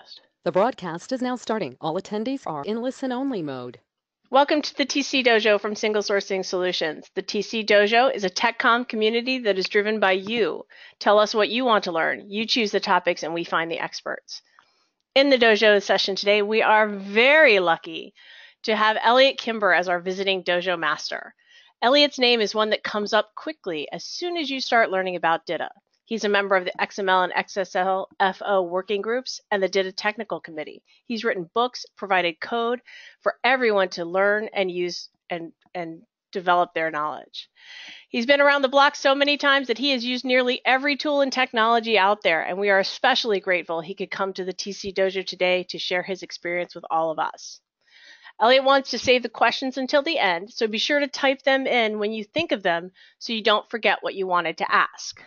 broadcast. The broadcast is now starting. All attendees are in listen-only mode. Welcome to the TC Dojo from Single Sourcing Solutions. The TC Dojo is a TechCom community that is driven by you. Tell us what you want to learn. You choose the topics and we find the experts. In the dojo session today, we are very lucky to have Eliot Kimber as our visiting dojo master. Eliot's name is one that comes up quickly as soon as you start learning about DITA. He's a member of the XML and XSLFO working groups and the DITA Technical Committee. He's written books, provided code for everyone to learn and use and develop their knowledge. He's been around the block so many times that he has used nearly every tool and technology out there, and we are especially grateful he could come to the TC Dojo today to share his experience with all of us. Eliot wants to save the questions until the end, so be sure to type them in when you think of them so you don't forget what you wanted to ask.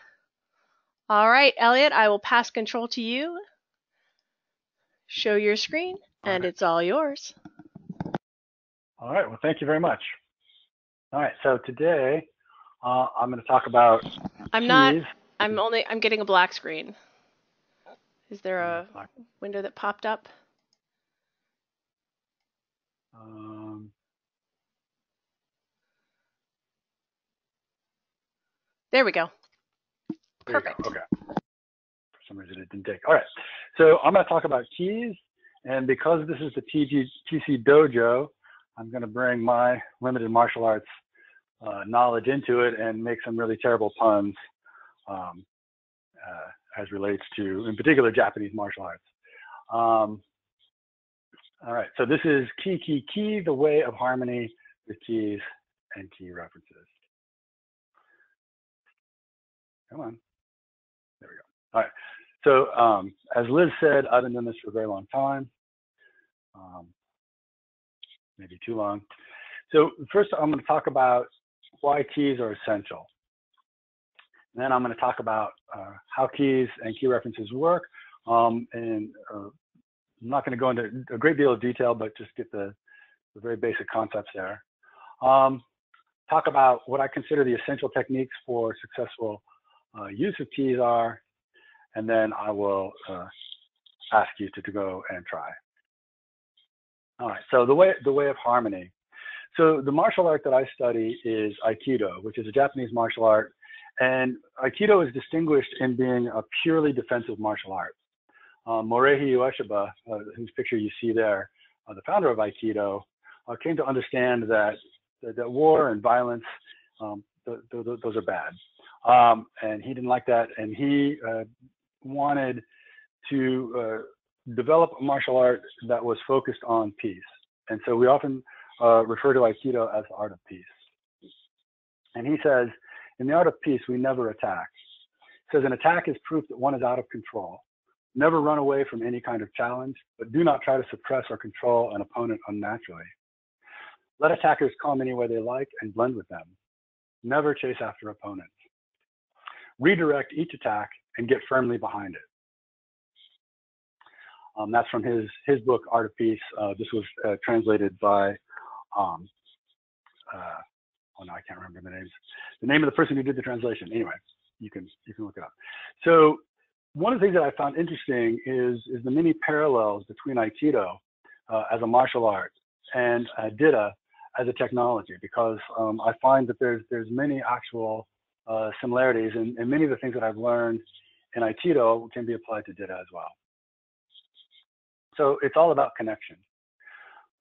All right, Eliot, I will pass control to you. Show your screen, and it's all yours. All right, well, thank you very much. All right, so today I'm going to talk about keys. I'm getting a black screen. Is there a window that popped up? There we go. Perfect. Okay. For some reason it didn't take. All right. So I'm going to talk about keys, and because this is the TC Dojo, I'm going to bring my limited martial arts knowledge into it and make some really terrible puns as relates to, in particular, Japanese martial arts. All right. So this is key, the way of harmony with keys and key references. Come on. There we go. All right. So as Liz said, I've been doing this for a very long time, maybe too long. So first, I'm going to talk about why keys are essential. And then I'm going to talk about how keys and key references work. I'm not going to go into a great deal of detail, but just get the very basic concepts there. Talk about what I consider the essential techniques for successful use of keys are, and then I will ask you to go and try. All right, so the way of harmony. So the martial art that I study is Aikido, which is a Japanese martial art, and Aikido is distinguished in being a purely defensive martial art. Morihei Ueshiba, whose picture you see there, the founder of Aikido, came to understand that war and violence, those are bad. And he didn't like that, and he wanted to develop a martial art that was focused on peace. And so we often refer to Aikido as the art of peace. And he says, in the art of peace, we never attack. He says, an attack is proof that one is out of control. Never run away from any kind of challenge, but do not try to suppress or control an opponent unnaturally. Let attackers come any way they like and blend with them. Never chase after opponents. Redirect each attack and get firmly behind it. That's from his book, Art of Peace. This was translated by, oh no, I can't remember the name of the person who did the translation. Anyway, you can look it up. So one of the things that I found interesting is the many parallels between Aikido as a martial art and DITA as a technology, because I find that there's many actual similarities, and many of the things that I've learned in Aikido can be applied to DITA as well. So it's all about connection.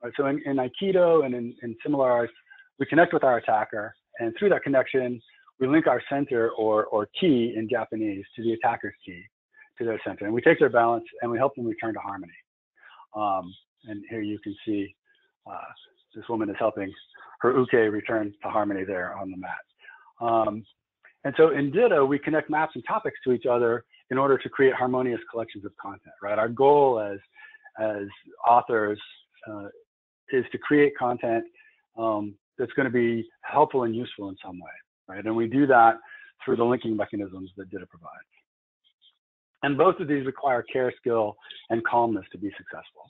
Right, so in Aikido and in similar arts, we connect with our attacker, and through that connection, we link our center or ki in Japanese to the attacker's ki, to their center. And we take their balance and we help them return to harmony. And here you can see this woman is helping her uke return to harmony there on the mat. And so in DITA, we connect maps and topics to each other in order to create harmonious collections of content, right? Our goal as authors is to create content that's going to be helpful and useful in some way, right? And we do that through the linking mechanisms that DITA provides. And both of these require care, skill, and calmness to be successful.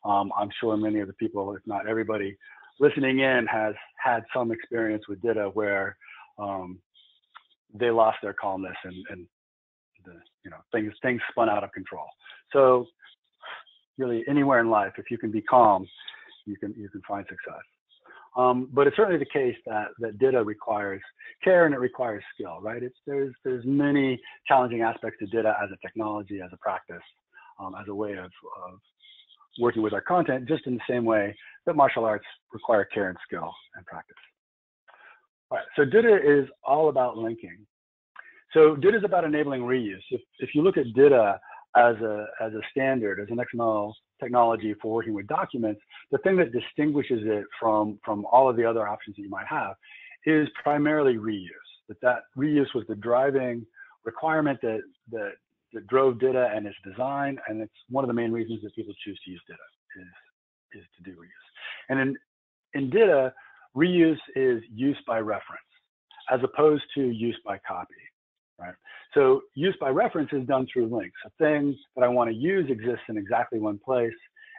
I'm sure many of the people, if not everybody, listening in has had some experience with DITA where they lost their calmness and things spun out of control. So really anywhere in life, if you can be calm, you can find success. But it's certainly the case that DITA requires care and it requires skill, right? There's many challenging aspects to DITA as a technology, as a practice, as a way of working with our content, just in the same way that martial arts require care and skill and practice. All right, so DITA is all about linking. So DITA is about enabling reuse. If you look at DITA as a standard, as an XML technology for working with documents, the thing that distinguishes it from all of the other options that you might have is primarily reuse. That reuse was the driving requirement that drove DITA and its design, and it's one of the main reasons that people choose to use DITA is to do reuse. And in DITA, reuse is use by reference as opposed to use by copy, right? So use by reference is done through links. A thing that I want to use exists in exactly one place,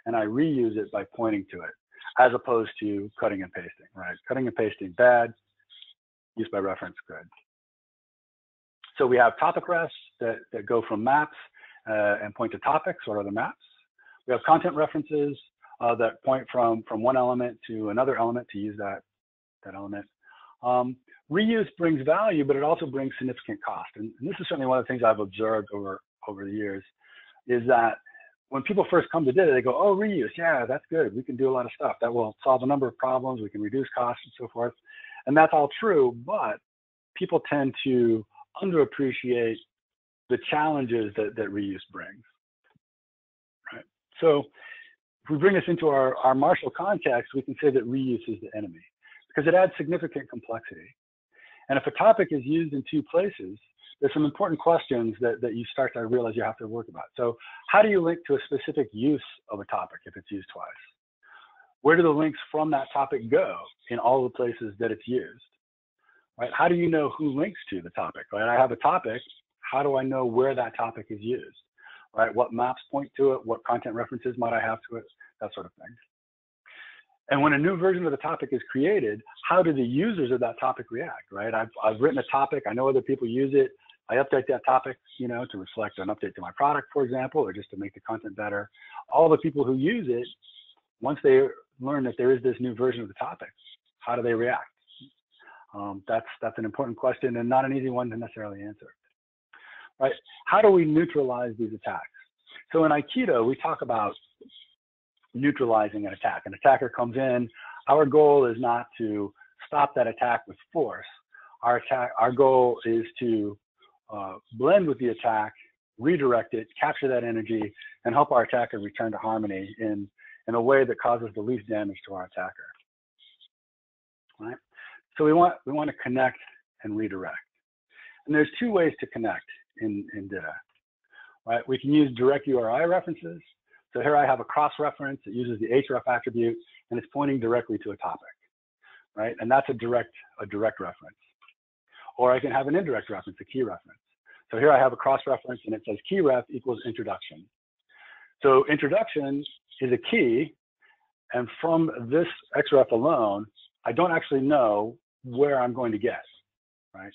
and I reuse it by pointing to it, as opposed to cutting and pasting, right? Cutting and pasting, bad. Use by reference, good. So we have topic refs that go from maps and point to topics or other maps. We have content references that point from one element to another element to use that element. Reuse brings value, but it also brings significant cost. And this is certainly one of the things I've observed over the years, is that when people first come to DITA, they go, oh, reuse, yeah, that's good. We can do a lot of stuff. That will solve a number of problems. We can reduce costs and so forth. And that's all true, but people tend to underappreciate the challenges that reuse brings, right? So if we bring this into our martial context, we can say that reuse is the enemy because it adds significant complexity. And if a topic is used in two places, there's some important questions that you start to realize you have to work about. So how do you link to a specific use of a topic if it's used twice? Where do the links from that topic go in all the places that it's used? Right? How do you know who links to the topic? Right? I have a topic. How do I know where that topic is used? Right? What maps point to it? What content references might I have to it? That sort of thing. And when a new version of the topic is created, how do the users of that topic react? Right? I've written a topic. I know other people use it. I update that topic, you know, to reflect an update to my product, for example, or just to make the content better. All the people who use it, once they learn that there is this new version of the topic, how do they react? That's an important question and not an easy one to necessarily answer. Right? How do we neutralize these attacks? So in Aikido, we talk about neutralizing an attack. An attacker comes in. Our goal is not to stop that attack with force. Our goal is to blend with the attack, redirect it, capture that energy, and help our attacker return to harmony in a way that causes the least damage to our attacker. Right? So we want to connect and redirect. And there's two ways to connect in DITA. Right? We can use direct URI references. So here I have a cross-reference that uses the href attribute, and it's pointing directly to a topic. Right? And that's a direct reference. Or I can have an indirect reference, a key reference. So here I have a cross-reference, and it says key ref equals introduction. So introduction is a key, and from this xref alone, I don't actually know where I'm going to get, right?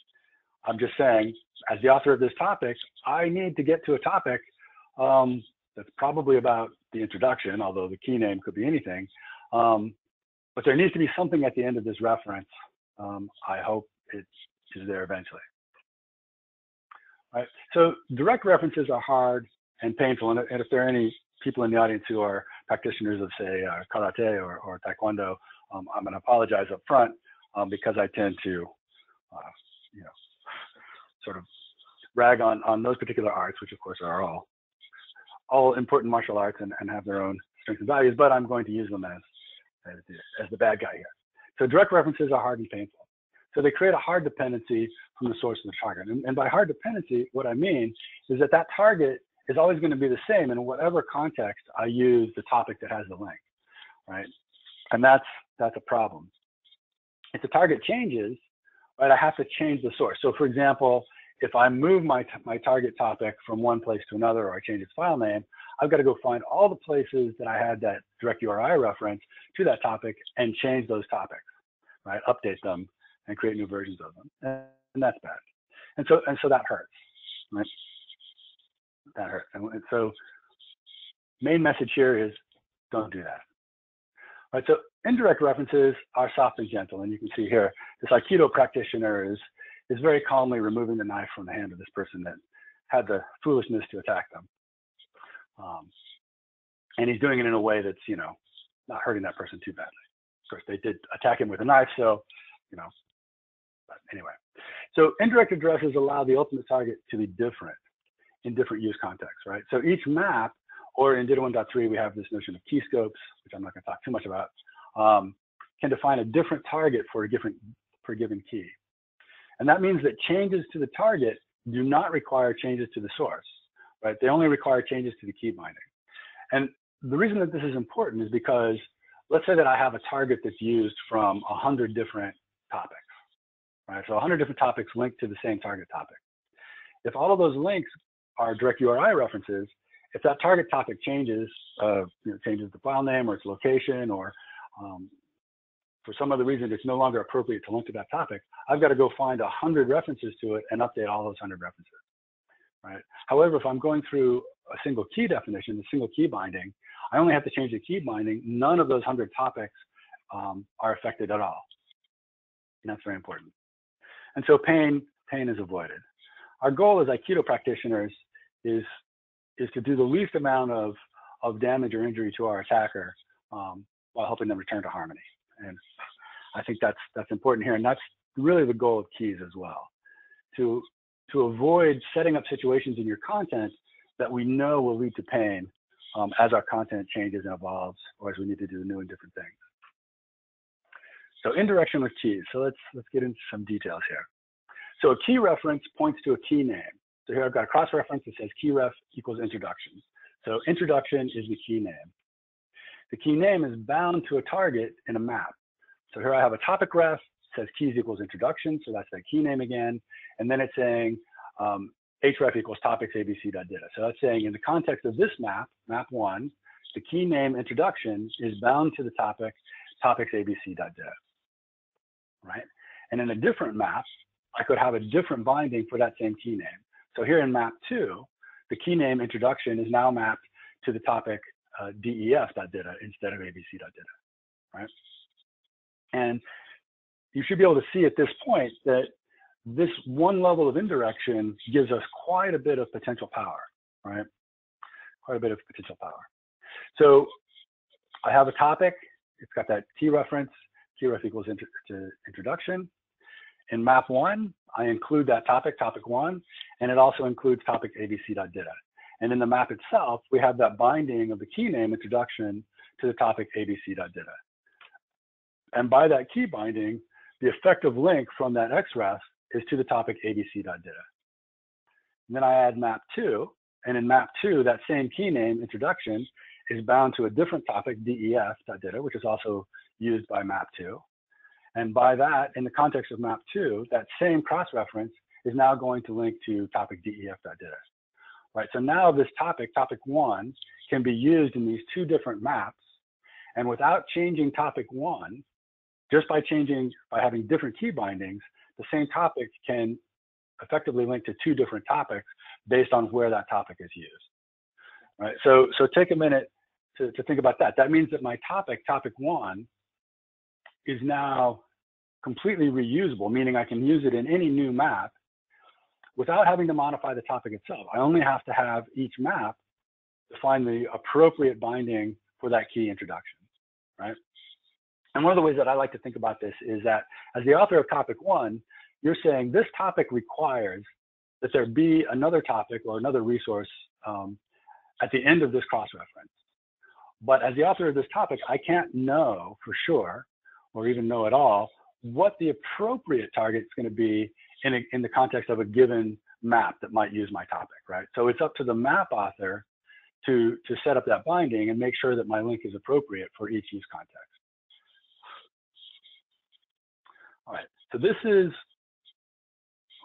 I'm just saying, as the author of this topic, I need to get to a topic that's probably about the introduction, although the key name could be anything. But there needs to be something at the end of this reference. I hope it is there eventually. Right? So direct references are hard and painful. And if there are any people in the audience who are practitioners of, say, karate or taekwondo, I'm going to apologize up front because I tend to, you know, sort of rag on those particular arts, which of course are all important martial arts and have their own strengths and values, but I'm going to use them as the bad guy here. So direct references are hard and painful. So they create a hard dependency from the source of the target. And by hard dependency, what I mean is that target is always going to be the same in whatever context I use the topic that has the link, right? And that's a problem. If the target changes, right, I have to change the source. So for example, if I move my target topic from one place to another, or I change its file name, I've got to go find all the places that I had that direct URI reference to that topic and change those topics, right? Update them and create new versions of them, and that's bad. And so that hurts, right? That hurts. And so main message here is don't do that. All right, so indirect references are soft and gentle, and you can see here, this Aikido practitioner is very calmly removing the knife from the hand of this person that had the foolishness to attack them. And he's doing it in a way that's, you know, not hurting that person too badly. Of course, they did attack him with a knife, so, you know, but anyway. So indirect addresses allow the ultimate target to be different in different use contexts, right? So each map, or in DITA 1.3, we have this notion of key scopes, which I'm not going to talk too much about, can define a different target for a given key. And that means that changes to the target do not require changes to the source, right? They only require changes to the key binding. And the reason that this is important is because let's say that I have a target that's used from 100 different topics, right? So 100 different topics linked to the same target topic. If all of those links are direct URI references, if that target topic changes, changes the file name or its location, or for some other reason it's no longer appropriate to link to that topic, I've got to go find 100 references to it and update all those 100 references, right? However, if I'm going through a single key definition, a single key binding, I only have to change the key binding. None of those 100 topics are affected at all. And that's very important. And so pain is avoided. Our goal as Aikido practitioners is to do the least amount of damage or injury to our attacker while helping them return to harmony. And I think that's important here. And that's really the goal of keys as well, to avoid setting up situations in your content that we know will lead to pain as our content changes and evolves, or as we need to do new and different things. So indirection with keys. So let's get into some details here. So a key reference points to a key name. So here I've got a cross-reference that says key ref equals introduction. So introduction is the key name. The key name is bound to a target in a map. So here I have a topic ref, says keys equals introduction, so that's that key name again. And then it's saying href equals topics abc.dita. So that's saying in the context of this map, map 1, the key name introduction is bound to the topic, topics abc.dita, right? And in a different map, I could have a different binding for that same key name. So here in map 2, the key name introduction is now mapped to the topic def.dita instead of abc.dita, right? And you should be able to see at this point that this one level of indirection gives us quite a bit of potential power, right? Quite a bit of potential power. So I have a topic, it's got that key reference, key ref equals introduction. In map 1, I include that topic, topic 1, and it also includes topic abc.dita. And in the map itself, we have that binding of the key name introduction to the topic abc.dita. And by that key binding, the effective link from that xref is to the topic abc.dita. And then I add map 2, and in map 2, that same key name introduction is bound to a different topic, def.dita, which is also used by map 2. And by that, in the context of map 2, that same cross-reference is now going to link to topic def.dita. Right, so now this topic, topic 1, can be used in these two different maps, and without changing topic 1, just by having different key bindings, the same topic can effectively link to two different topics based on where that topic is used. Right, so take a minute to think about that. That means that my topic, topic 1, is now completely reusable, meaning I can use it in any new map without having to modify the topic itself. I only have to have each map define the appropriate binding for that key introduction, right? And one of the ways that I like to think about this is that as the author of topic 1, you're saying this topic requires that there be another topic or another resource at the end of this cross-reference. But as the author of this topic, I can't know for sure, or even know at all, what the appropriate target is going to be in the context of a given map that might use my topic, right? So it's up to the map author to set up that binding and make sure that my link is appropriate for each use context. All right, so this is,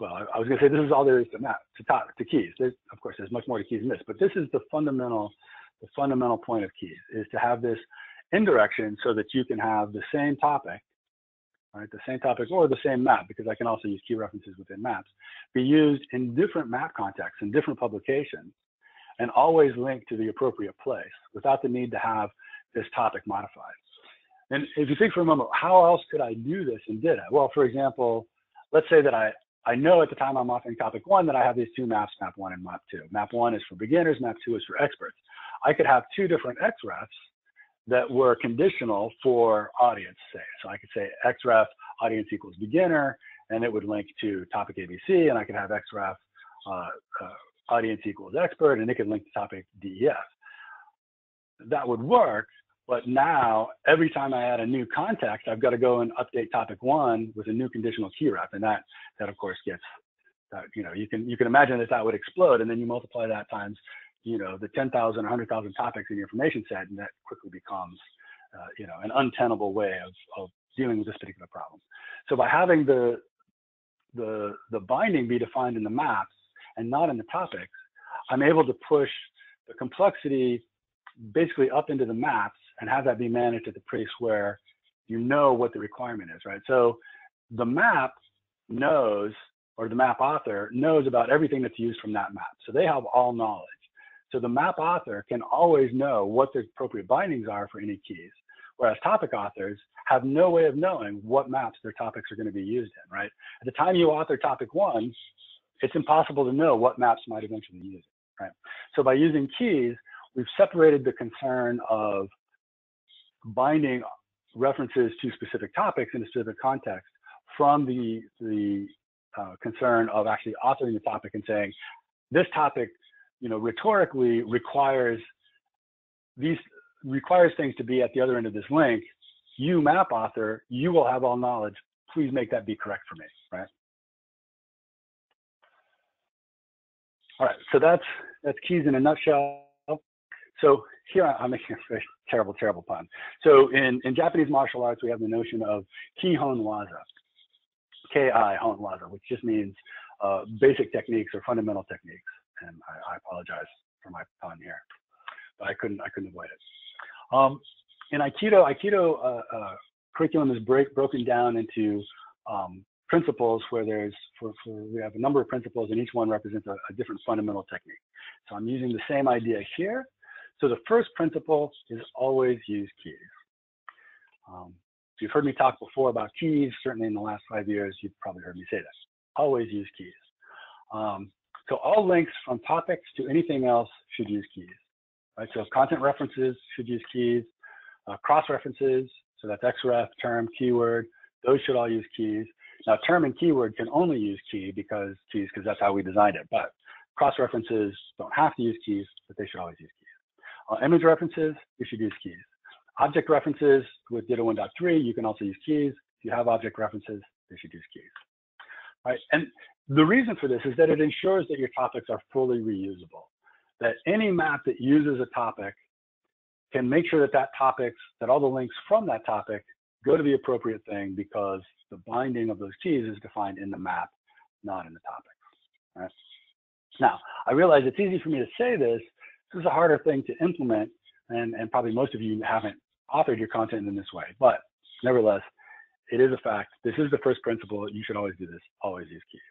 well, I was going to say this is all there is to keys. Of course, there's much more to keys than this, but this is the fundamental point of keys, is to have this indirection so that you can have the same topic, right, the same topic or the same map, because I can also use key references within maps, be used in different map contexts and different publications, and always link to the appropriate place without the need to have this topic modified. And if you think for a moment, how else could I do this in DITA? Well, for example, let's say that I know at the time I'm authoring topic 1 that I have these two maps, map 1 and map 2. Map 1 is for beginners, map 2 is for experts. I could have two different XREFs that were conditional for audience, say. So I could say XREF audience equals beginner, and it would link to topic ABC, and I could have XREF audience equals expert, and it could link to topic DEF. That would work, but now every time I add a new context, I've got to go and update topic 1 with a new conditional key ref, and that of course gets, you know, you can imagine that would explode, and then you multiply that times, you know, the 10,000 or 100,000 topics in your information set, and that quickly becomes, you know, an untenable way of dealing with this particular problem. So by having the binding be defined in the maps and not in the topics, I'm able to push the complexity basically up into the maps and have that be managed at the place where you know what the requirement is, right? So the map knows, or the map author knows about everything that's used from that map. So they have all knowledge. So the map author can always know what the appropriate bindings are for any keys, whereas topic authors have no way of knowing what maps their topics are going to be used in, right? At the time you author topic 1, it's impossible to know what maps might eventually use it, right? So by using keys, we've separated the concern of binding references to specific topics in a specific context from the concern of actually authoring the topic and saying, this topic, you know, rhetorically requires things to be at the other end of this link. You map author, you will have all knowledge. Please make that be correct for me, right? All right, so that's keys in a nutshell. So here I'm making a very terrible pun. So in Japanese martial arts, we have the notion of ki hon waza, ki hon waza, which just means basic techniques or fundamental techniques. And I apologize for my pun here, but I couldn't avoid it. In Aikido curriculum is broken down into principles where we have a number of principles, and each one represents a different fundamental technique. So I'm using the same idea here. So the first principle is always use keys. You've heard me talk before about keys. Certainly in the last 5 years, you've probably heard me say that. Always use keys. So all links from topics to anything else should use keys, right? So content references should use keys. Cross-references, so that's XREF, term, keyword, those should all use keys. Now, term and keyword can only use keys because that's how we designed it. But cross-references don't have to use keys, but they should always use keys. Image references, you should use keys. Object references with DITA 1.3, you can also use keys. If you have object references, they should use keys. Right? And the reason for this is that it ensures that your topics are fully reusable. That any map that uses a topic can make sure that all the links from that topic go to the appropriate thing because the binding of those keys is defined in the map, not in the topic. Right? Now, I realize it's easy for me to say this. This is a harder thing to implement, and probably most of you haven't authored your content in this way. But nevertheless, it is a fact. This is the first principle. You should always do this. Always use keys.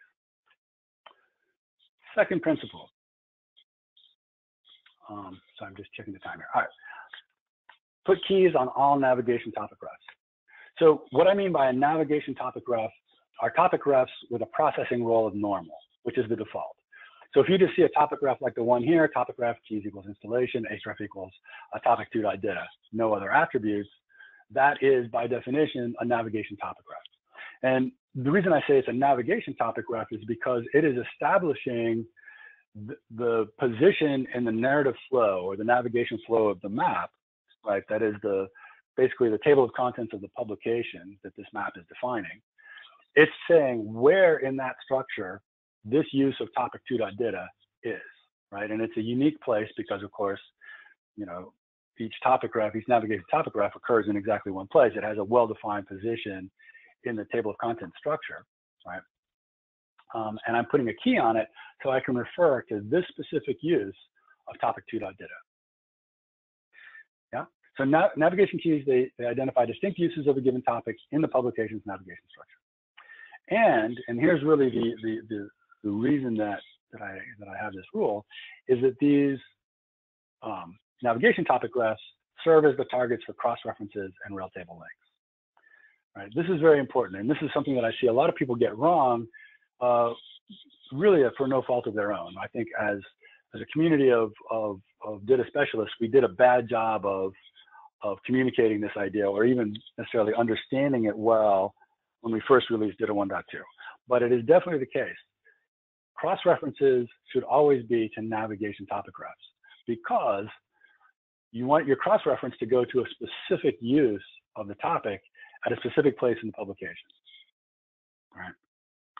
Second principle. So I'm just checking the time here. All right. Put keys on all navigation topic refs. So what I mean by a navigation topic ref are topic refs with a processing role of normal, which is the default. So if you just see a topic ref like the one here, topic ref keys equals installation, href equals a topic 2.dita, no other attributes, that is by definition a navigation topic ref. And the reason I say it's a navigation topic ref is because it is establishing the position in the narrative flow or the navigation flow of the map, right? That is basically the table of contents of the publication that this map is defining. It's saying where in that structure this use of topic 2.dita is, right? And it's a unique place because, of course, you know, each topic ref, each navigation topic ref occurs in exactly one place. It has a well-defined position in the table of contents structure, right? And I'm putting a key on it so I can refer to this specific use of topic 2.dita. Yeah. So navigation keys, they identify distinct uses of a given topic in the publication's navigation structure. And here's really the reason that I have this rule is that these navigation topic refs serve as the targets for cross-references and rail table links. Right? This is very important, and this is something that I see a lot of people get wrong, really for no fault of their own. I think as a community of DITA specialists, we did a bad job of communicating this idea, or even necessarily understanding it well when we first released DITA 1.2. But it is definitely the case. Cross-references should always be to navigation topic refs, because you want your cross-reference to go to a specific use of the topic at a specific place in the publication. All right.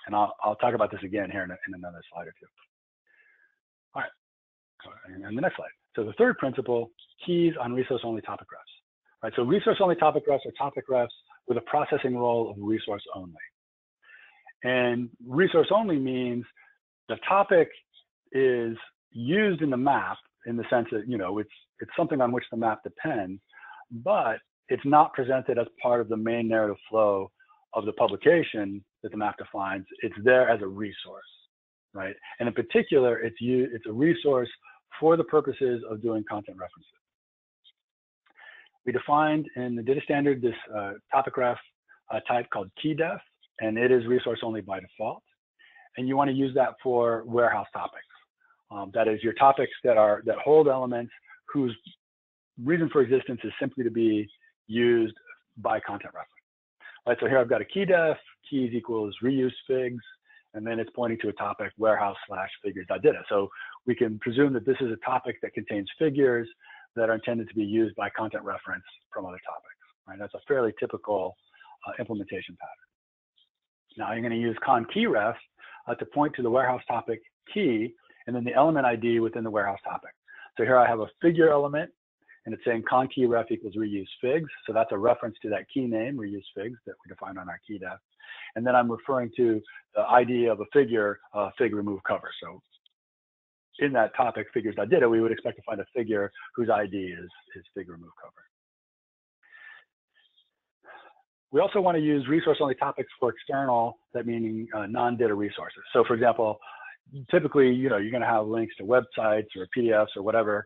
And I'll talk about this again here in another slide or two. All right. And the next slide. So the third principle, keys on resource-only topic refs. Right. So resource-only topic refs are topic refs with a processing role of resource-only. And resource-only means the topic is used in the map in the sense that, you know, it's something on which the map depends, but it's not presented as part of the main narrative flow of the publication that the map defines. It's there as a resource, right? And in particular, it's a resource for the purposes of doing content references. We defined in the DITA standard this topic ref type called keydef, and it is resource only by default. And you want to use that for warehouse topics. That is your topics that hold elements whose reason for existence is simply to be used by content reference. Right, so here I've got a keydef, keys equals reuse figs, and then it's pointing to a topic warehouse/figures.dita. So we can presume that this is a topic that contains figures that are intended to be used by content reference from other topics. Right, that's a fairly typical implementation pattern. Now you're going to use con keyref to point to the warehouse topic key and then the element ID within the warehouse topic. So here I have a figure element, and it's saying con keyref equals reuse figs. So that's a reference to that key name, reuse figs, that we defined on our keydef. And then I'm referring to the ID of a figure, fig remove cover. So in that topic, figures.dita, we would expect to find a figure whose ID is fig remove cover. We also want to use resource-only topics for external, that meaning non-DITA resources. So for example, typically, you know, you're going to have links to websites or PDFs or whatever,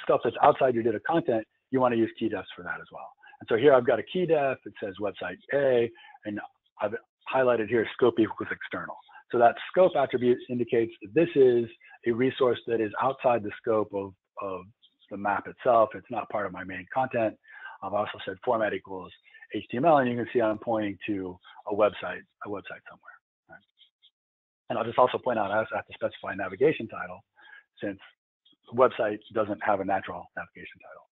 stuff that's outside your DITA content. You want to use keydefs for that as well. And so here I've got a keydef. It says website A, and I've highlighted here scope equals external. So that scope attribute indicates that this is a resource that is outside the scope of the map itself. It's not part of my main content. I've also said format equals HTML, and you can see I'm pointing to a website somewhere. Right? And I'll just also point out I also have to specify navigation title, since the website doesn't have a natural navigation title.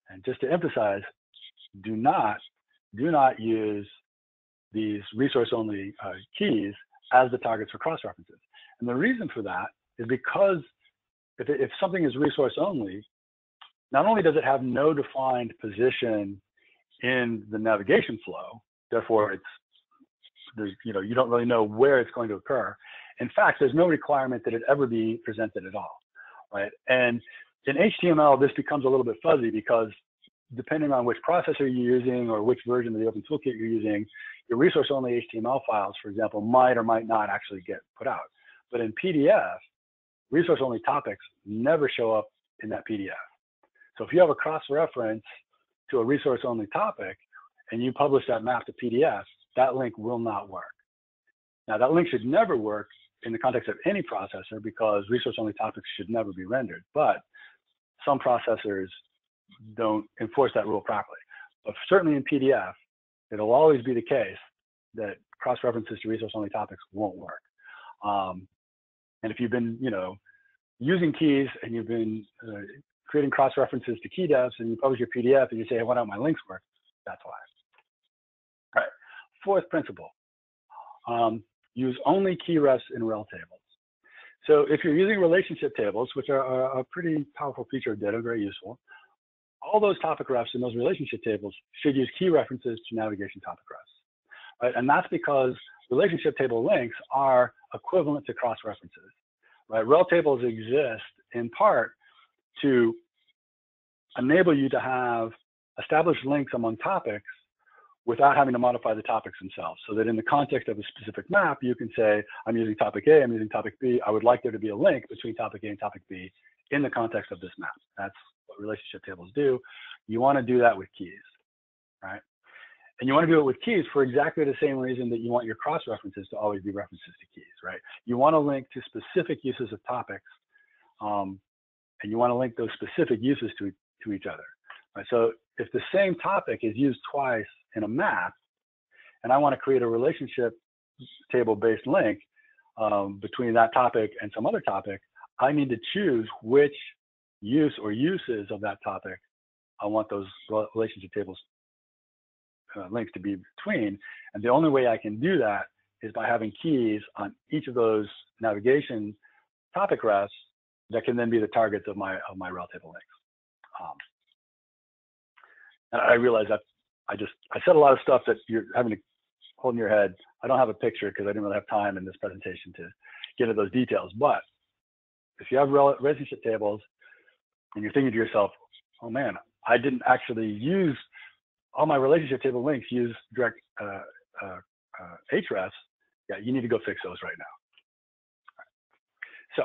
And just to emphasize, do not use these resource-only keys as the targets for cross-references. And the reason for that is because if something is resource-only, not only does it have no defined position in the navigation flow, therefore you don't really know where it's going to occur. In fact, there's no requirement that it ever be presented at all, right? And in HTML, this becomes a little bit fuzzy because depending on which processor you're using or which version of the Open Toolkit you're using, your resource-only HTML files, for example, might or might not actually get put out. But in PDF, resource-only topics never show up in that PDF. So if you have a cross-reference to a resource-only topic and you publish that map to PDF, that link will not work. Now, that link should never work in the context of any processor because resource-only topics should never be rendered. But some processors don't enforce that rule properly. But certainly in PDF, it'll always be the case that cross-references to resource-only topics won't work. And if you've been, using keys and you've been creating cross-references to keydefs and you publish your PDF and you say, hey, why don't my links work? That's why. All right. Fourth principle, use only key refs in rel tables. So if you're using relationship tables, which are a pretty powerful feature of DITA, very useful, all those topic refs in those relationship tables should use key references to navigation topic refs. Right? And that's because relationship table links are equivalent to cross-references. Right? Rel tables exist in part to enable you to have established links among topics without having to modify the topics themselves, so that in the context of a specific map, you can say, I'm using topic A, I'm using topic B, I would like there to be a link between topic A and topic B in the context of this map. That's what relationship tables do. You want to do that with keys, right? And you want to do it with keys for exactly the same reason that you want your cross-references to always be references to keys, right? You want to link to specific uses of topics, and you want to link those specific uses to each other, right? So if the same topic is used twice in a map, and I want to create a relationship table-based link between that topic and some other topic, I need to choose which use or uses of that topic I want those relationship tables links to be between. And the only way I can do that is by having keys on each of those navigation topic refs that can then be the targets of my rel table links. And I realize that I said a lot of stuff that you're having to hold in your head. I don't have a picture because I didn't really have time in this presentation to get into those details. But if you have relationship tables and you're thinking to yourself, oh man, I didn't actually use all my relationship table links use direct hrefs, yeah, you need to go fix those right now. So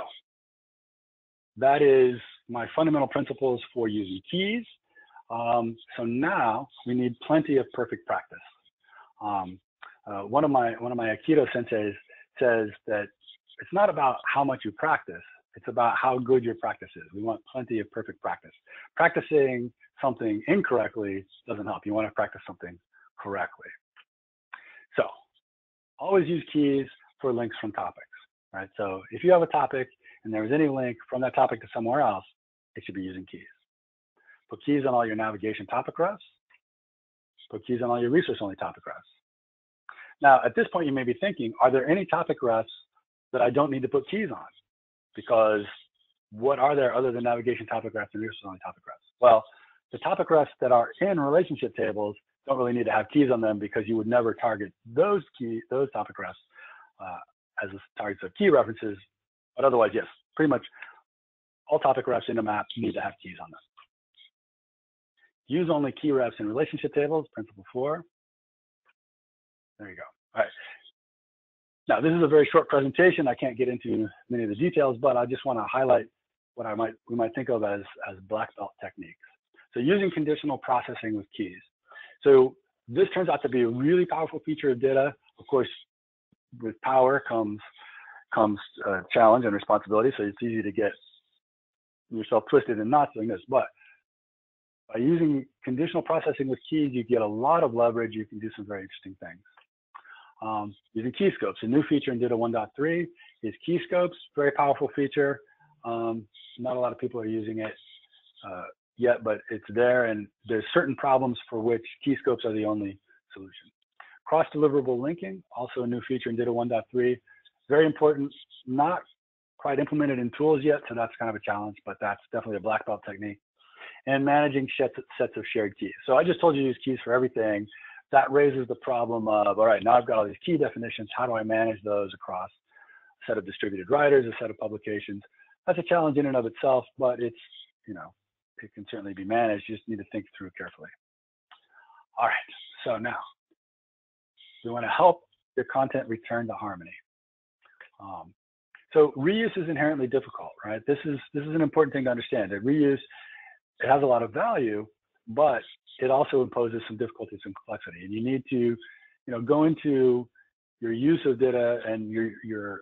that is my fundamental principles for using keys. So now we need plenty of perfect practice. One of my Aikido senseis says that it's not about how much you practice, it's about how good your practice is. We want plenty of perfect practice. Practicing something incorrectly doesn't help. You want to practice something correctly. So always use keys for links from topics, right? So if you have a topic and there is any link from that topic to somewhere else, it should be using keys. Put keys on all your navigation topic refs. Put keys on all your resource-only topic refs. Now, at this point, you may be thinking, are there any topic refs that I don't need to put keys on? Because what are there other than navigation topic refs and resource-only topic refs? Well, the topic refs that are in relationship tables don't really need to have keys on them because you would never target those topic refs as targets of key references. But otherwise, yes, pretty much all topic refs in a map need to have keys on them. Use only key refs in relationship tables, principle 4. There you go. All right. Now, this is a very short presentation. I can't get into many of the details, but I just want to highlight what we might think of as black belt techniques. So using conditional processing with keys. So this turns out to be a really powerful feature of DITA. Of course, with power comes challenge and responsibility. So it's easy to get yourself twisted in knots doing this. But by using conditional processing with keys, you get a lot of leverage. You can do some very interesting things. Using key scopes, a new feature in DITA 1.3 is key scopes, very powerful feature. Not a lot of people are using it yet, but it's there, and there's certain problems for which key scopes are the only solution. Cross-deliverable linking, also a new feature in DITA 1.3, very important, not quite implemented in tools yet, so that's kind of a challenge, but that's definitely a black belt technique. And managing sets of shared keys. So I just told you to use keys for everything. That raises the problem of, all right, now I've got all these key definitions. How do I manage those across a set of distributed writers, a set of publications? That's a challenge in and of itself, but it's, it can certainly be managed. You just need to think through carefully. All right, so now we want to help your content return to harmony. So reuse is inherently difficult, right? This is an important thing to understand. That reuse, it has a lot of value, but it also imposes some difficulties and complexity. And you need to, go into your use of DITA and your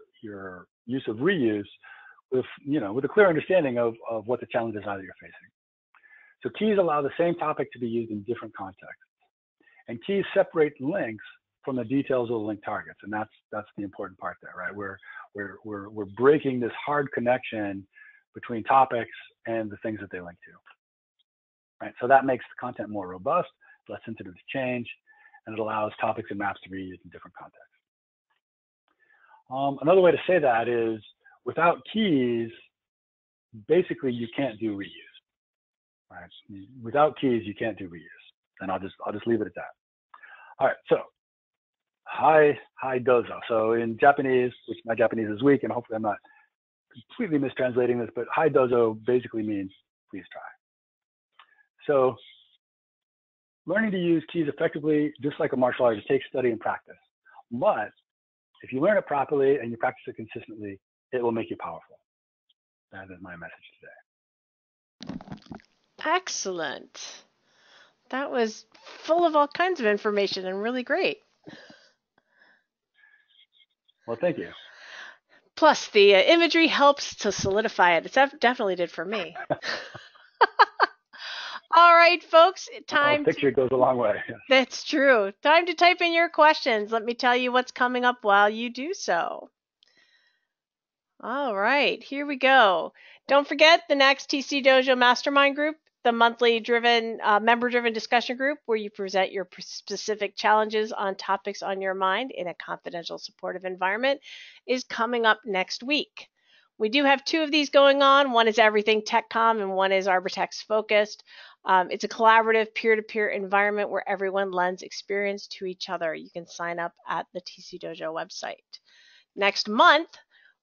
use of reuse with, with a clear understanding of what the challenges are that you're facing. So keys allow the same topic to be used in different contexts, and keys separate links from the details of the link targets, and that's the important part there, right? We're breaking this hard connection between topics and the things that they link to. Right, so that makes the content more robust, less sensitive to change, and it allows topics and maps to be used in different contexts. Another way to say that is, without keys, basically you can't do reuse. Right? Without keys, you can't do reuse, and I'll just leave it at that. All right, so hi dozo. So in Japanese, which my Japanese is weak, and hopefully I'm not completely mistranslating this, but hi dozo basically means please try. So learning to use keys effectively, just like a martial art, it takes study and practice. But if you learn it properly and you practice it consistently, it will make you powerful. That is my message today. Excellent. That was full of all kinds of information and really great. Well, thank you. Plus, the imagery helps to solidify it. It definitely did for me. All right, folks, time. Picture goes a long way. That's true. Time to type in your questions. Let me tell you what's coming up while you do so. All right, here we go. Don't forget the next TC Dojo Mastermind group, the monthly member-driven discussion group where you present your specific challenges on topics on your mind in a confidential, supportive environment, is coming up next week. We do have 2 of these going on. One is everything TechCom and one is Arbortext focused. It's a collaborative peer-to-peer environment where everyone lends experience to each other. You can sign up at the TC Dojo website. Next month,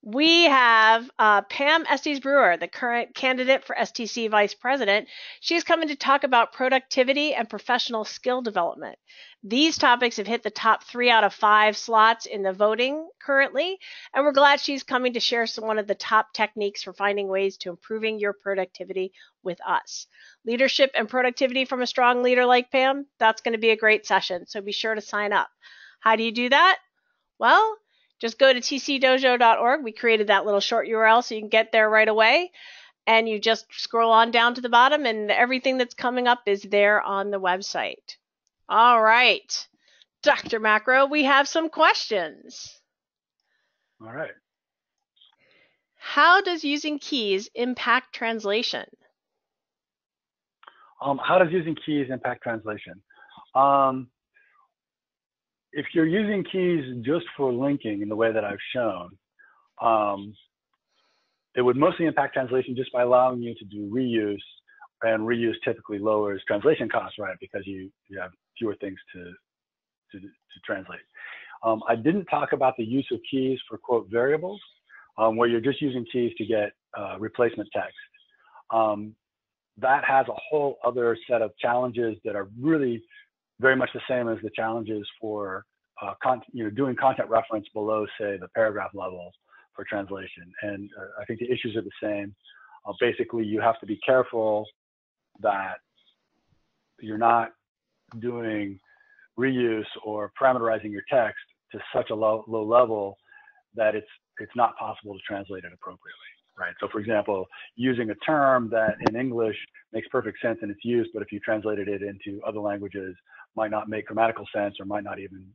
we have Pam S Brewer, the current candidate for STC Vice President. She's coming to talk about productivity and professional skill development. These topics have hit the top 3 out of 5 slots in the voting currently, and we're glad she's coming to share one of the top techniques for finding ways to improving your productivity with us. Leadership and productivity from a strong leader like Pam, that's going to be a great session, so be sure to sign up. How do you do that? Well, just go to tcdojo.org. We created that little short URL so you can get there right away. And you just scroll on down to the bottom and everything that's coming up is there on the website. All right, Dr. Macro, we have some questions. All right. How does using keys impact translation? How does using keys impact translation? If you're using keys just for linking in the way that I've shown, it would mostly impact translation just by allowing you to do reuse, and reuse typically lowers translation costs, right? Because you have fewer things to translate. I didn't talk about the use of keys for quote variables, where you're just using keys to get replacement text. That has a whole other set of challenges that are really very much the same as the challenges for doing content reference below, say, the paragraph level for translation. And I think the issues are the same. Basically, you have to be careful that you're not doing reuse or parameterizing your text to such a low level that it's not possible to translate it appropriately. Right. So, for example, using a term that in English makes perfect sense and it's used, but if you translated it into other languages, might not make grammatical sense or might not even,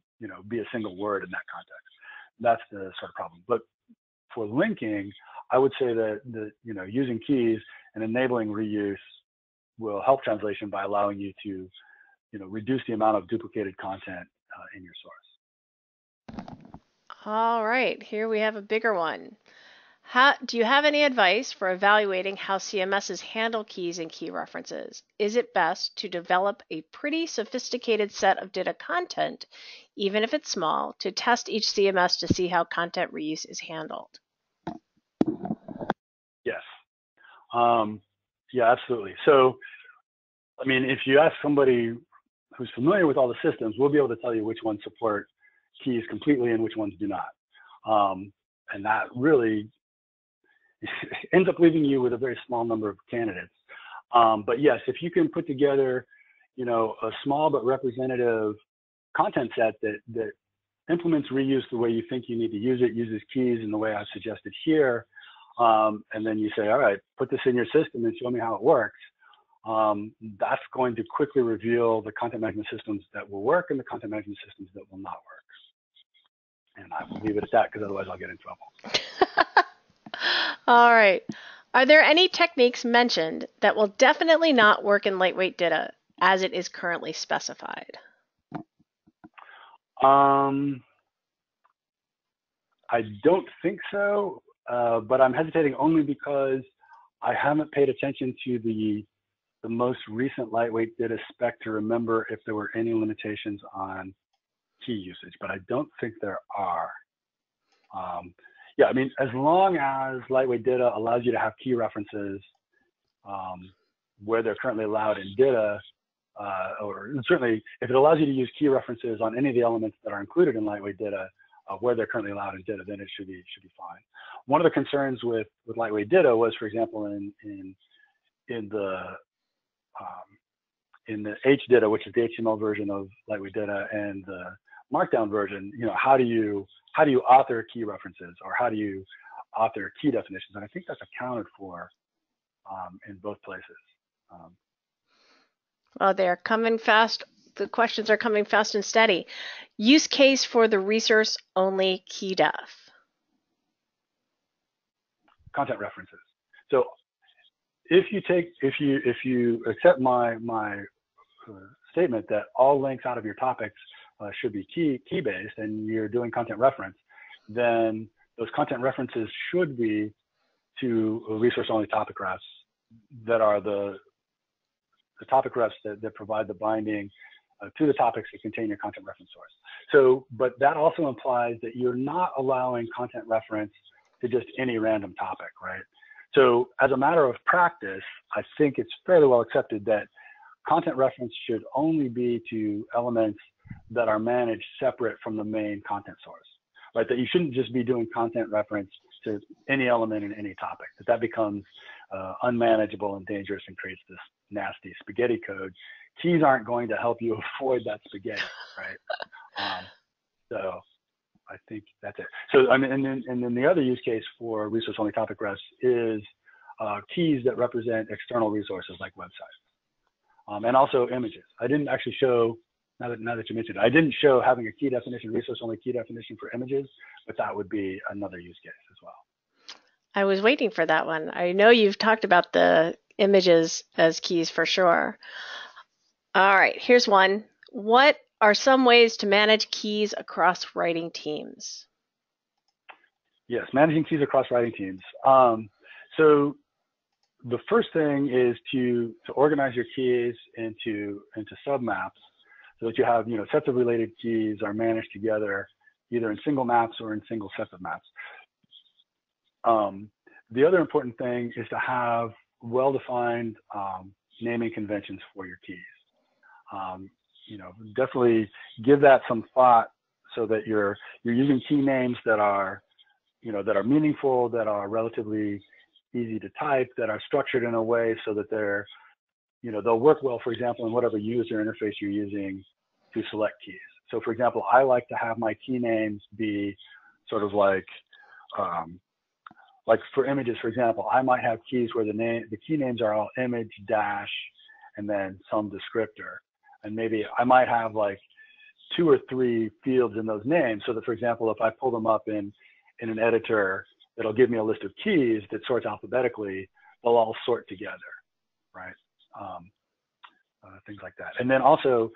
be a single word in that context. That's the sort of problem. But for linking, I would say that using keys and enabling reuse will help translation by allowing you to, reduce the amount of duplicated content in your source. All right, here we have a bigger one. Do you have any advice for evaluating how CMSs handle keys and key references? Is it best to develop a pretty sophisticated set of DITA content, even if it's small, to test each CMS to see how content reuse is handled? Yes. Yeah, absolutely. So, I mean, if you ask somebody who's familiar with all the systems, we'll be able to tell you which ones support keys completely and which ones do not. And that really ends up leaving you with a very small number of candidates. But yes, if you can put together, a small but representative content set that implements reuse the way you think you need to use it, uses keys in the way I've suggested here, and then you say, all right, put this in your system and show me how it works. That's going to quickly reveal the content management systems that will work and the content management systems that will not work. And I will leave it at that because otherwise I'll get in trouble. All right. Are there any techniques mentioned that will definitely not work in lightweight DITA as it is currently specified? I don't think so, but I'm hesitating only because I haven't paid attention to the most recent lightweight DITA spec to remember if there were any limitations on key usage, but I don't think there are. Yeah, I mean, as long as lightweight DITA allows you to have key references where they're currently allowed in DITA, or certainly if it allows you to use key references on any of the elements that are included in lightweight DITA where they're currently allowed in DITA, then it should be fine. One of the concerns with lightweight DITA was, for example, in the the HDITA, which is the HTML version of Lightweight DITA, and the Markdown version, how do you author key references, or how do you author key definitions? And I think that's accounted for in both places. Well, they're coming fast. The questions are coming fast and steady. Use case for the resource-only keydef. Content references. So if you accept my statement that all links out of your topics should be key based, and you're doing content reference, then those content references should be to resource-only topic refs that are the topic refs that provide the binding to the topics that contain your content reference source. So, but that also implies that you're not allowing content reference to just any random topic, right? So as a matter of practice, I think it's fairly well accepted that content reference should only be to elements that are managed separate from the main content source, right? That you shouldn't just be doing content reference to any element in any topic, that becomes unmanageable and dangerous and creates this nasty spaghetti code. Keys aren't going to help you avoid that spaghetti, right? So I think that's it. So I mean, and then the other use case for resource-only topic refs is keys that represent external resources like websites, and also images. I didn't actually show, now that you mentioned it, I didn't show having a key definition, resource-only key definition for images, but that would be another use case as well. I was waiting for that one. I know you've talked about the images as keys for sure. All right, here's one. What are some ways to manage keys across writing teams? Yes, managing keys across writing teams. So the first thing is to organize your keys into submaps so that you have sets of related keys are managed together either in single maps or in single sets of maps. The other important thing is to have well-defined naming conventions for your keys. Definitely give that some thought so that you're using key names that are meaningful, that are relatively easy to type, that are structured in a way so that they'll work well, for example, in whatever user interface you're using to select keys. So for example, I like to have my key names be sort of like for images, for example, I might have keys where the key names are all image dash and then some descriptor. And maybe I might have like 2 or 3 fields in those names so that, for example, if I pull them up in an editor, it'll give me a list of keys that sorts alphabetically. They'll all sort together, right? Things like that. And then also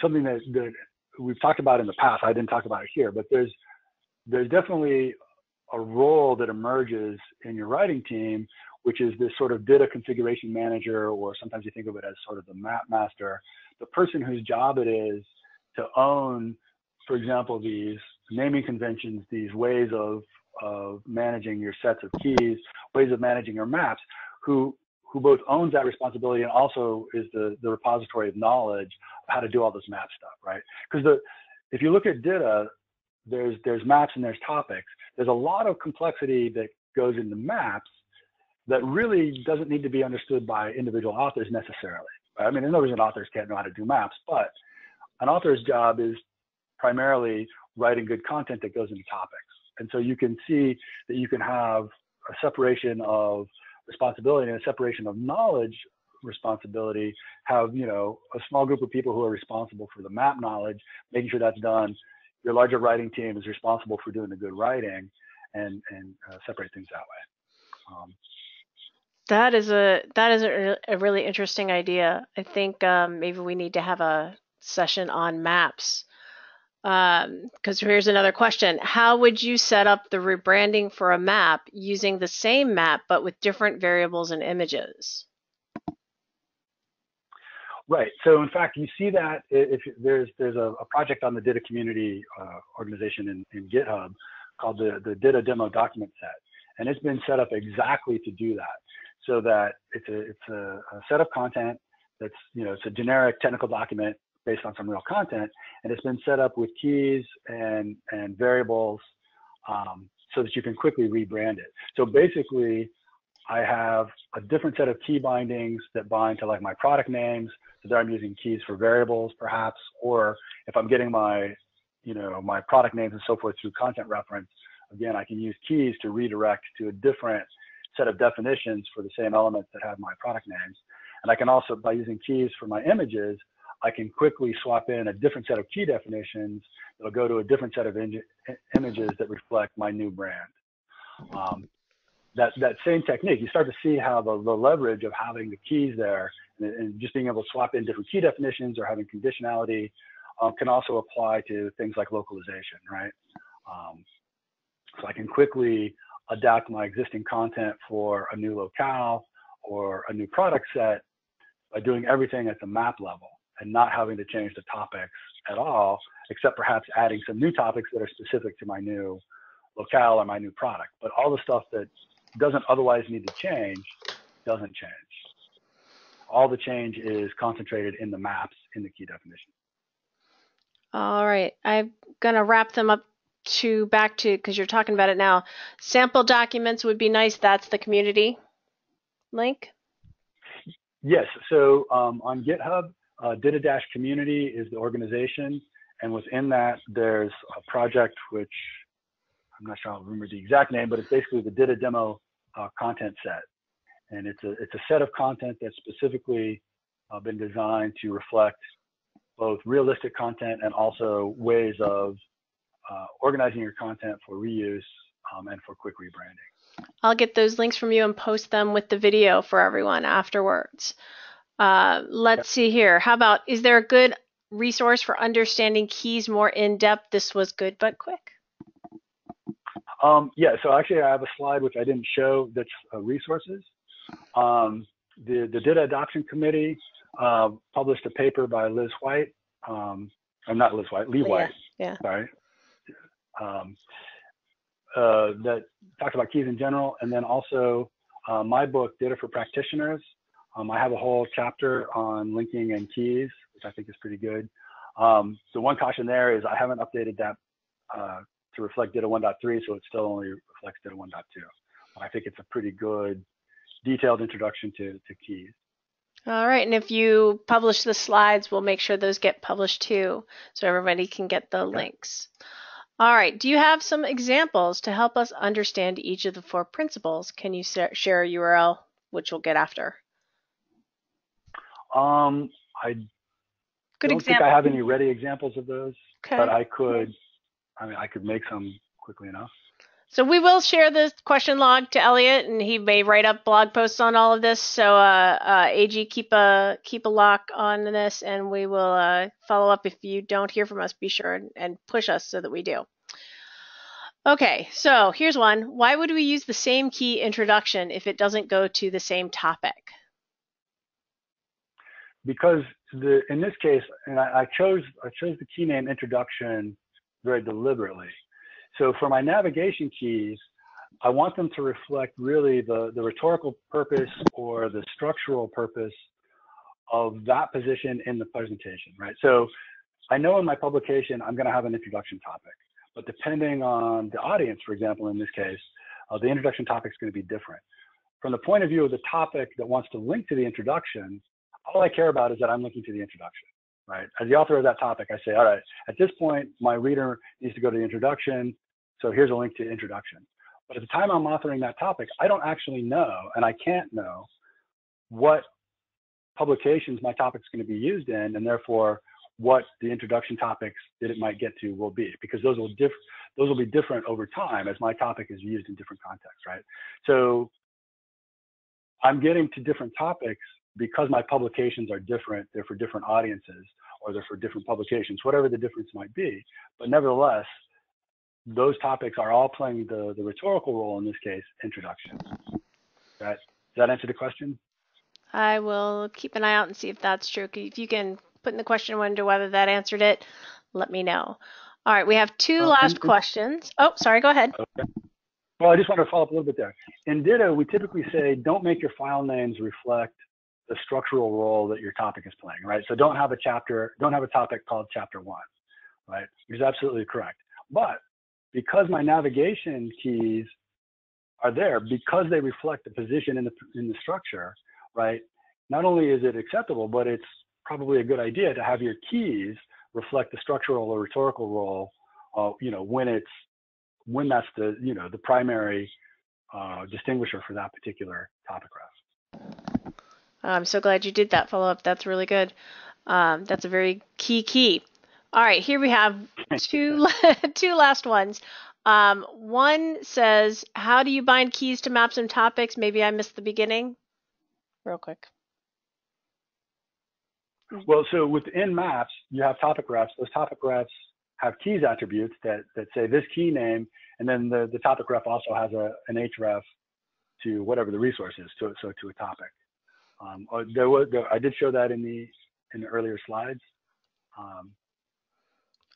something that we've talked about in the past, I didn't talk about it here, but there's definitely a role that emerges in your writing team, which is this sort of DITA configuration manager, or sometimes you think of it as sort of the map master, the person whose job it is to own, for example, these naming conventions, these ways of managing your sets of keys, ways of managing your maps, who both owns that responsibility and also is the repository of knowledge of how to do all this map stuff, right? Because if you look at DITA, there's maps and there's topics. There's a lot of complexity that goes into maps that really doesn't need to be understood by individual authors necessarily. I mean, there's no reason authors can't know how to do maps, but an author's job is primarily writing good content that goes into topics. And so you can see that you can have a separation of responsibility and a separation of knowledge responsibility, have a small group of people who are responsible for the map knowledge, making sure that's done. Your larger writing team is responsible for doing the good writing, and separate things that way. That is a really interesting idea. I think maybe we need to have a session on maps. Because here's another question. How would you set up the rebranding for a map using the same map but with different variables and images? Right. So in fact, you see that if there's a project on the DITA community organization in GitHub called the DITA demo document set, and it's been set up exactly to do that. So that it's a set of content that's it's a generic technical document based on some real content, and it's been set up with keys and variables so that you can quickly rebrand it. So basically, I have a different set of key bindings that bind to like my product names. So there I'm using keys for variables perhaps, or if I'm getting my, my product names and so forth through content reference, again, I can use keys to redirect to a different set of definitions for the same elements that have my product names. And I can also, by using keys for my images, I can quickly swap in a different set of key definitions that'll go to a different set of images that reflect my new brand. That same technique, you start to see how the leverage of having the keys there and just being able to swap in different key definitions or having conditionality can also apply to things like localization, right? So I can quickly adapt my existing content for a new locale or a new product set by doing everything at the map level and not having to change the topics at all, except perhaps adding some new topics that are specific to my new locale or my new product. But all the stuff that doesn't otherwise need to change doesn't change. All the change is concentrated in the maps in the key definition. All right, I'm gonna wrap them up back to, because you're talking about it now. Sample documents would be nice. That's the community link. Yes, so on GitHub, DITA-community is the organization, and within that there's a project which I'm not sure I'll remember the exact name, but it's basically the DITA demo content set. And it's a set of content that's specifically been designed to reflect both realistic content and also ways of organizing your content for reuse and for quick rebranding. I'll get those links from you and post them with the video for everyone afterwards. Let's see here. How about, is there a good resource for understanding keys more in depth? This was good but quick. Yeah, so actually I have a slide which I didn't show that's resources. The DITA Adoption Committee published a paper by Liz White, not Liz White, Lee White, yeah. Sorry, that talks about keys in general. And then also my book, DITA for Practitioners. I have a whole chapter on linking and keys, which I think is pretty good. The one caution there is I haven't updated that to reflect DITA 1.3, so it still only reflects DITA 1.2. I think it's a pretty good detailed introduction to keys. All right, and if you publish the slides, we'll make sure those get published too, so everybody can get the links. All right, do you have some examples to help us understand each of the 4 principles? Can you share a URL, which we'll get after? I don't think I have any ready examples of those, but I could make some quickly enough. So we will share the question log to Eliot, and he may write up blog posts on all of this. So AG, keep a lock on this, and we will follow up. If you don't hear from us, be sure and push us so that we do. Okay, so here's one. Why would we use the same key introduction if it doesn't go to the same topic? Because in this case, and I chose the key name introduction very deliberately. So for my navigation keys, I want them to reflect really the rhetorical purpose or the structural purpose of that position in the presentation, right? So I know in my publication, I'm going to have an introduction topic, but depending on the audience, for example, in this case, the introduction topic is going to be different. From the point of view of the topic that wants to link to the introduction, all I care about is that I'm linking to the introduction, right? As the author of that topic, I say, all right, at this point, my reader needs to go to the introduction. So here's a link to introduction. But at the time I'm authoring that topic, I don't actually know, and I can't know what publications my topic is going to be used in, and therefore what the introduction topics that it might get to will be, because those will be different over time as my topic is used in different contexts, right? So I'm getting to different topics because my publications are different. They're for different audiences, or they're for different publications, whatever the difference might be. But nevertheless, those topics are all playing the rhetorical role, in this case, introduction. Does that answer the question? I will keep an eye out and see if that's true. If you can put in the question window whether that answered it, let me know. All right, we have 2 last questions. Oh, sorry, go ahead. Okay. Well, I just want to follow up a little bit there. In DITA, we typically say, don't make your file names reflect the structural role that your topic is playing, right? So don't have a topic called chapter 1, right? Which is absolutely correct. But because my navigation keys are there because they reflect the position in the structure, right? Not only is it acceptable, but it's probably a good idea to have your keys reflect the structural or rhetorical role, when that's the primary distinguisher for that particular topic graph. I'm so glad you did that follow-up. That's really good. That's a very key. All right, here we have two last ones. One says, how do you bind keys to maps and topics? Maybe I missed the beginning. Real quick. Well, so within maps, you have topic graphs. Those topic graphs have keys attributes that say this key name, and then the topic graph also has an href to whatever the resource is, to a topic. I did show that in the earlier slides. All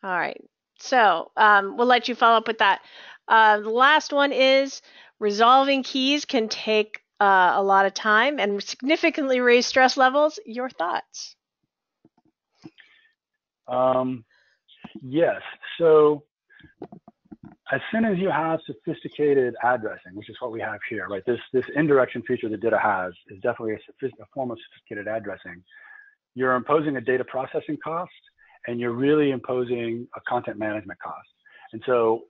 right, so we'll let you follow up with that. The last one is resolving keys can take a lot of time and significantly raise stress levels. Your thoughts? Yes. So as soon as you have sophisticated addressing, which is what we have here, right? This indirection feature that DITA has is definitely a form of sophisticated addressing. You're imposing a data processing cost, and you're really imposing a content management cost. And so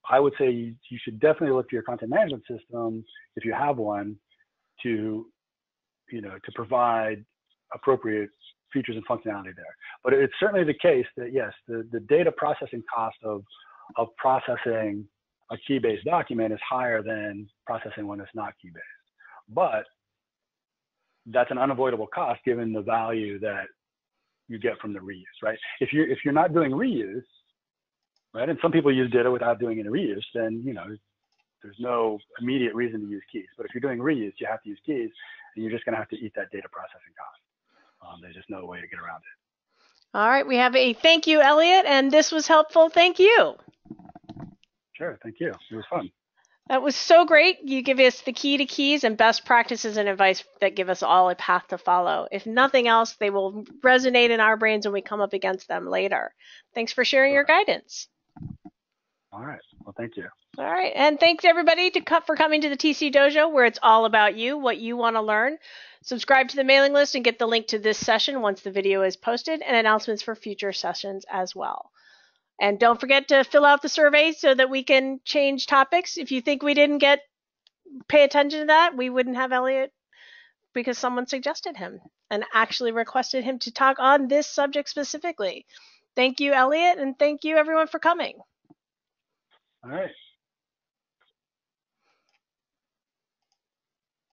I would say you should definitely look to your content management system, if you have one, to provide appropriate features and functionality there. But it's certainly the case that yes, the data processing cost of processing a key-based document is higher than processing one that's not key-based. But that's an unavoidable cost given the value that you get from the reuse, right? If you're not doing reuse, right, and some people use DITA without doing any reuse, then there's no immediate reason to use keys. But if you're doing reuse, you have to use keys, and you're just going to have to eat that data processing cost. There's just no way to get around it. All right, we have a thank you, Eliot, and this was helpful. Thank you. Sure, thank you. It was fun. That was so great. You give us the key to keys and best practices and advice that give us all a path to follow. If nothing else, they will resonate in our brains when we come up against them later. Thanks for sharing your guidance. All right. Well, thank you. All right. And thanks, everybody, for coming to the TC Dojo, where it's all about you, what you want to learn. Subscribe to the mailing list and get the link to this session once the video is posted, and announcements for future sessions as well. And don't forget to fill out the survey so that we can change topics. If you think we didn't pay attention to that, we wouldn't have Eliot because someone suggested him and actually requested him to talk on this subject specifically. Thank you, Eliot, and thank you, everyone, for coming. All right.